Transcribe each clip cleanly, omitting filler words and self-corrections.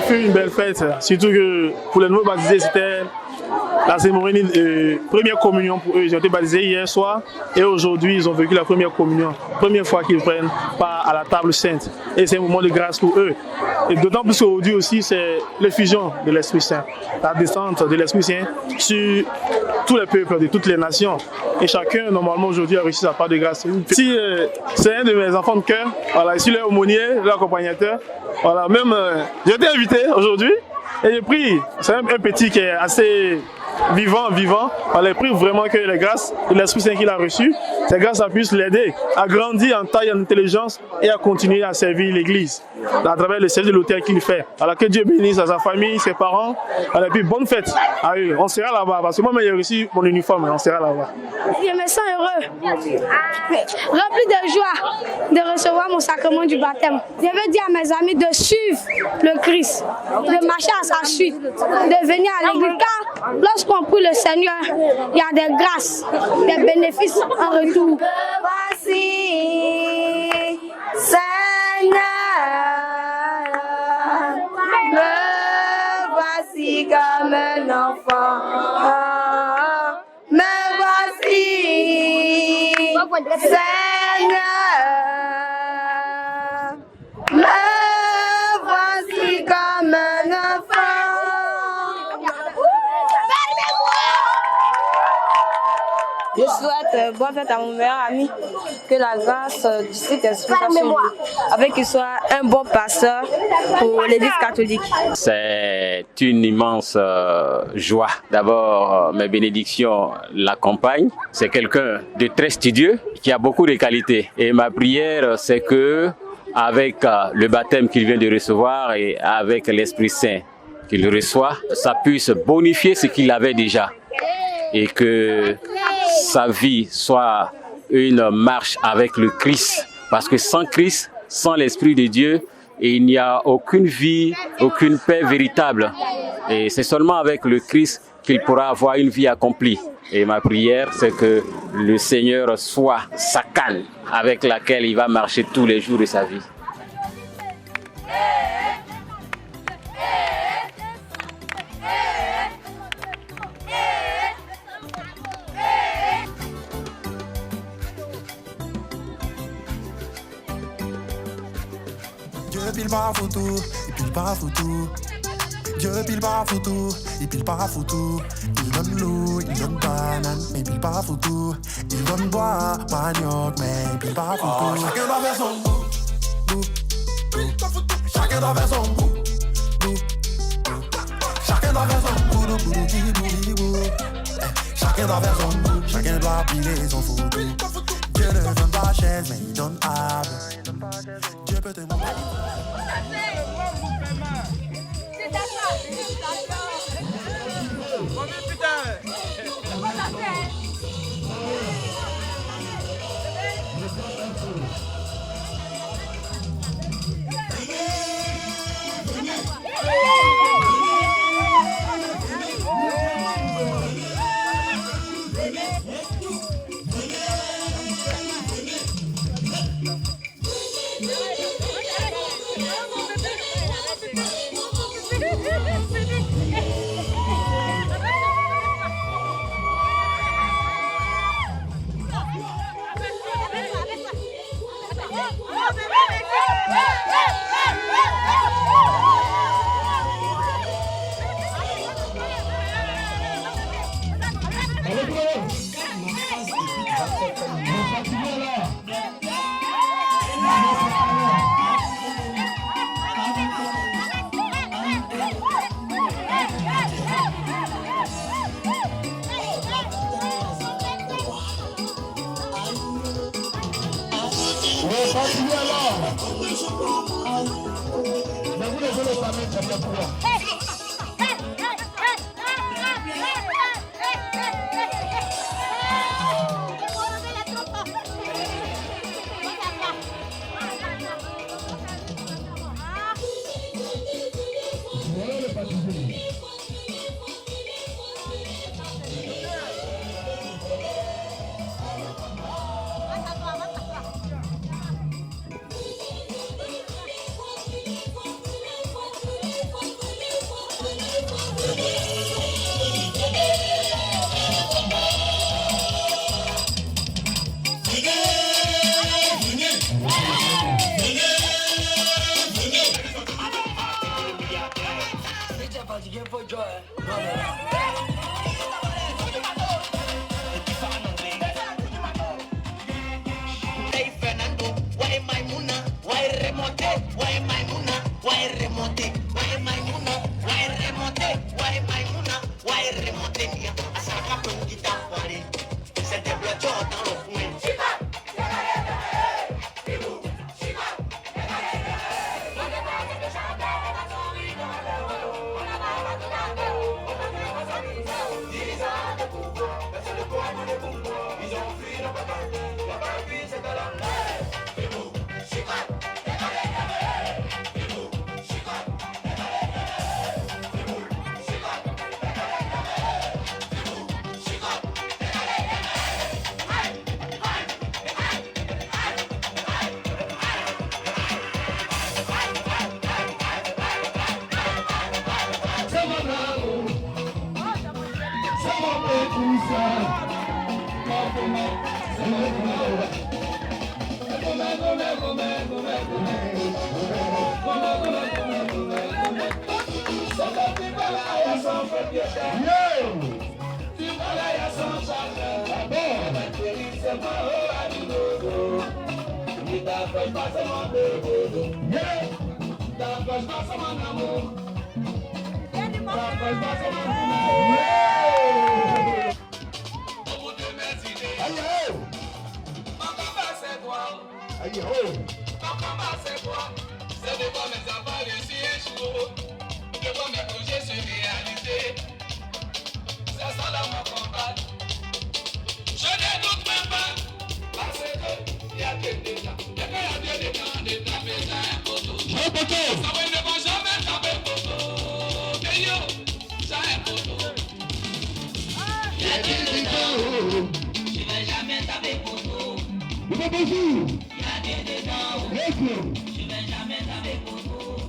fut une belle fête, surtout que pour les nouveaux baptisés, c'était la cérémonie de première communion pour eux. Ils ont été baptisés hier soir et aujourd'hui, ils ont vécu la première communion. Première fois qu'ils prennent part à la table sainte. Et c'est un moment de grâce pour eux. Et d'autant plus qu'aujourd'hui aussi, c'est l'effusion de l'Esprit Saint, la descente de l'Esprit Saint sur tous les peuples de toutes les nations. Et chacun, normalement, aujourd'hui, a reçu sa part de grâce. Si c'est un de mes enfants de cœur, voilà, ici leur aumônier, leur accompagnateur, voilà, même j'ai été invité aujourd'hui et j'ai pris, c'est un petit qui est assez vivant. Voilà, il prie vraiment que les grâces de l'Esprit Saint qu'il a reçues, ces grâces puissent l'aider à grandir en taille, en intelligence et à continuer à servir l'Église à travers le service de l'autel qu'il fait. Alors que Dieu bénisse à sa famille, ses parents. Et puis bonne fête à eux. On sera là-bas parce que moi j'ai reçu mon uniforme, on sera là-bas. Je me sens heureux, rempli de joie de recevoir mon sacrement du baptême. Je veux dire à mes amis de suivre le Christ, de marcher à sa suite, de venir à l'église. Car lorsqu'on prie le Seigneur, il y a des grâces, des bénéfices en retour. Voici, Seigneur, me voici comme un enfant. Me voici, Seigneur, me voici comme un enfant. Je souhaite bonne fête à mon meilleur ami, que la grâce du Saint-Esprit soit sur lui, avec qu'il soit un bon pasteur pour l'Église catholique. C'est une immense joie. D'abord, mes bénédictions l'accompagnent. C'est quelqu'un de très studieux, qui a beaucoup de qualités. Et ma prière, c'est que, avec le baptême qu'il vient de recevoir et avec l'Esprit Saint qu'il reçoit, ça puisse bonifier ce qu'il avait déjà. Et que sa vie soit une marche avec le Christ. Parce que sans Christ, sans l'Esprit de Dieu, il n'y a aucune vie, aucune paix véritable. Et c'est seulement avec le Christ qu'il pourra avoir une vie accomplie. Et ma prière, c'est que le Seigneur soit sa canne avec laquelle il va marcher tous les jours de sa vie. Dieu pile pas photo, il pile pas photo. Dieu pile pas photo, il pile pas photo. Il donne l'eau, il donne banane, mais il pile pas photo. Il donne bois, manioc, mais il pile pas photo. Chacun doit faire son bout, chacun doit faire son bout, chacun doit faire son bout, chacun doit faire son bout, chacun doit piler son photo. Dieu ne donne pas chaise, mais il donne arbre. Dieu peut te montrer.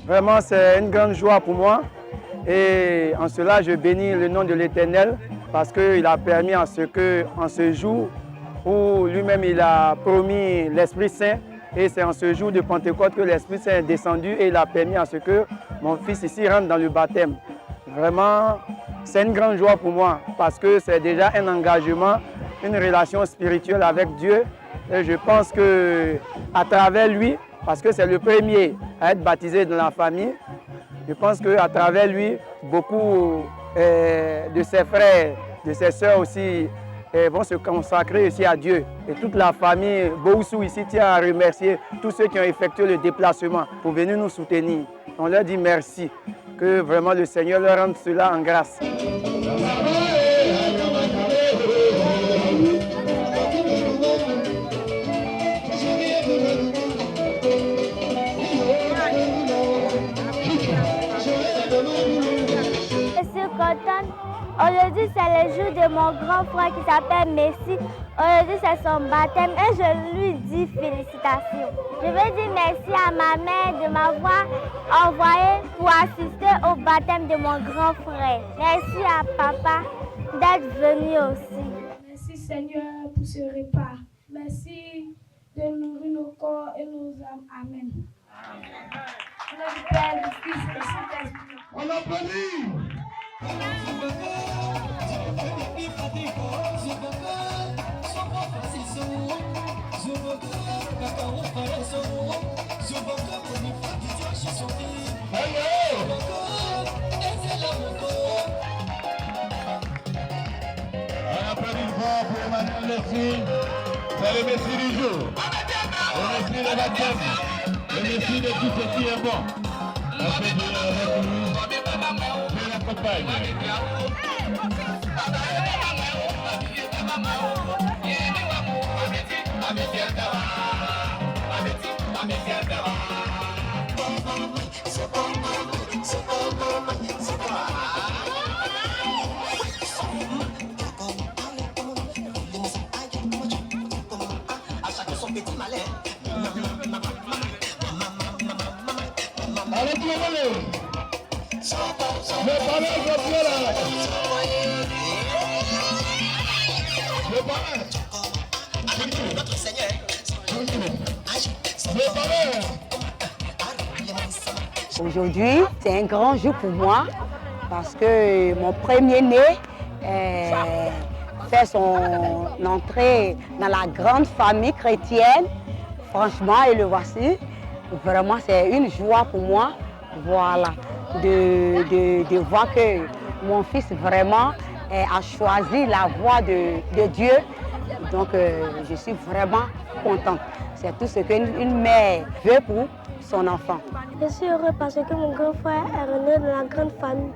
Vraiment, c'est une grande joie pour moi et en cela, je bénis le nom de l'Éternel parce qu'il a permis à ce que, en ce jour où lui-même il a promis l'Esprit Saint, et c'est en ce jour de Pentecôte que l'Esprit Saint est descendu et il a permis à ce que mon fils ici rentre dans le baptême. Vraiment, c'est une grande joie pour moi parce que c'est déjà un engagement, une relation spirituelle avec Dieu. Et je pense qu'à travers lui, parce que c'est le premier à être baptisé dans la famille, je pense qu'à travers lui, beaucoup de ses frères, de ses sœurs aussi vont se consacrer ici à Dieu. Et toute la famille Boussou ici tient à remercier tous ceux qui ont effectué le déplacement pour venir nous soutenir. On leur dit merci, que vraiment le Seigneur leur rende cela en grâce. Aujourd'hui, c'est le jour de mon grand frère qui s'appelle Messi. Aujourd'hui, c'est son baptême et je lui dis félicitations. Je veux dire merci à ma mère de m'avoir envoyé pour assister au baptême de mon grand frère. Merci à papa d'être venu aussi. Merci Seigneur pour ce repas. Merci de nourrir nos corps et nos âmes. Amen. Au nom du Père, du Fils et du Saint-Esprit. On applaudit. On applaudit fort pour Emmanuel Messi. C'est le Messi du jour. Le Messi de baptême. Le Messi de tout ce qui est bon. Applaudissez avec lui. Je l'accompagne. Allez, tout le monde. Le palais est bien là. Le palais. Notre Seigneur. Le palais. Aujourd'hui, c'est un grand jour pour moi parce que mon premier-né fait son entrée dans la grande famille chrétienne. Franchement, et le voici. Vraiment, c'est une joie pour moi, voilà, de voir que mon fils vraiment a choisi la voie de Dieu. Donc, je suis vraiment contente. C'est tout ce qu'une mère veut pour son enfant. Je suis heureux parce que mon grand frère est né dans la grande famille.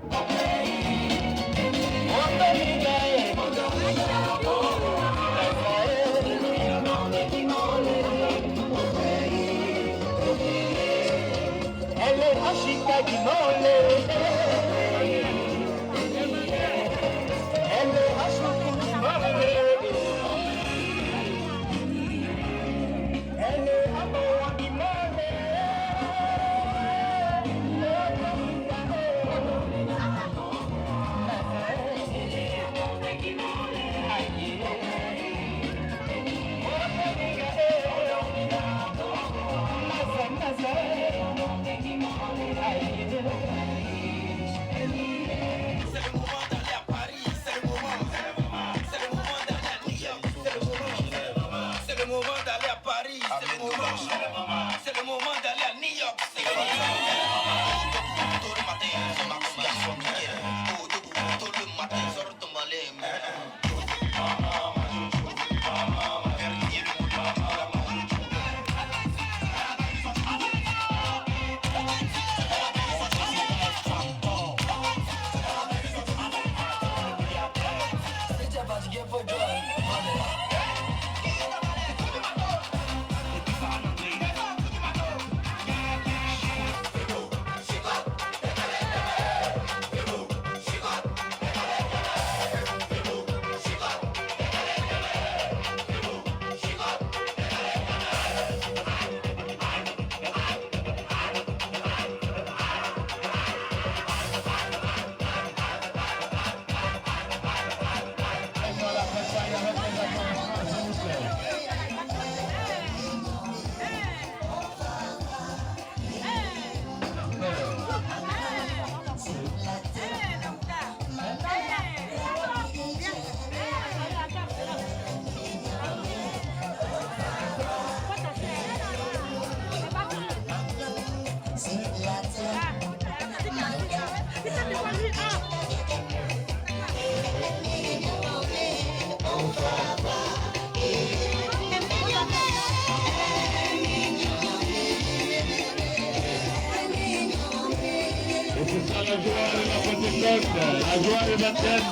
La joie du baptême,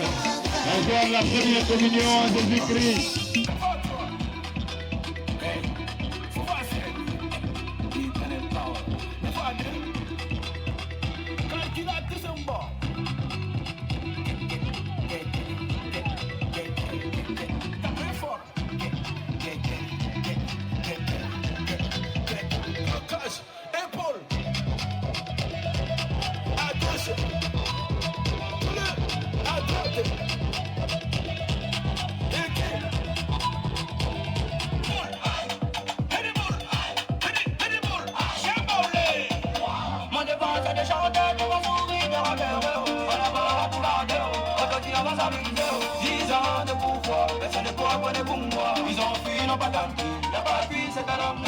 la joie de la première communion en Jésus-Christ. Ils ont fui, n'ont pas tant pis, y'a pas de c'est un homme.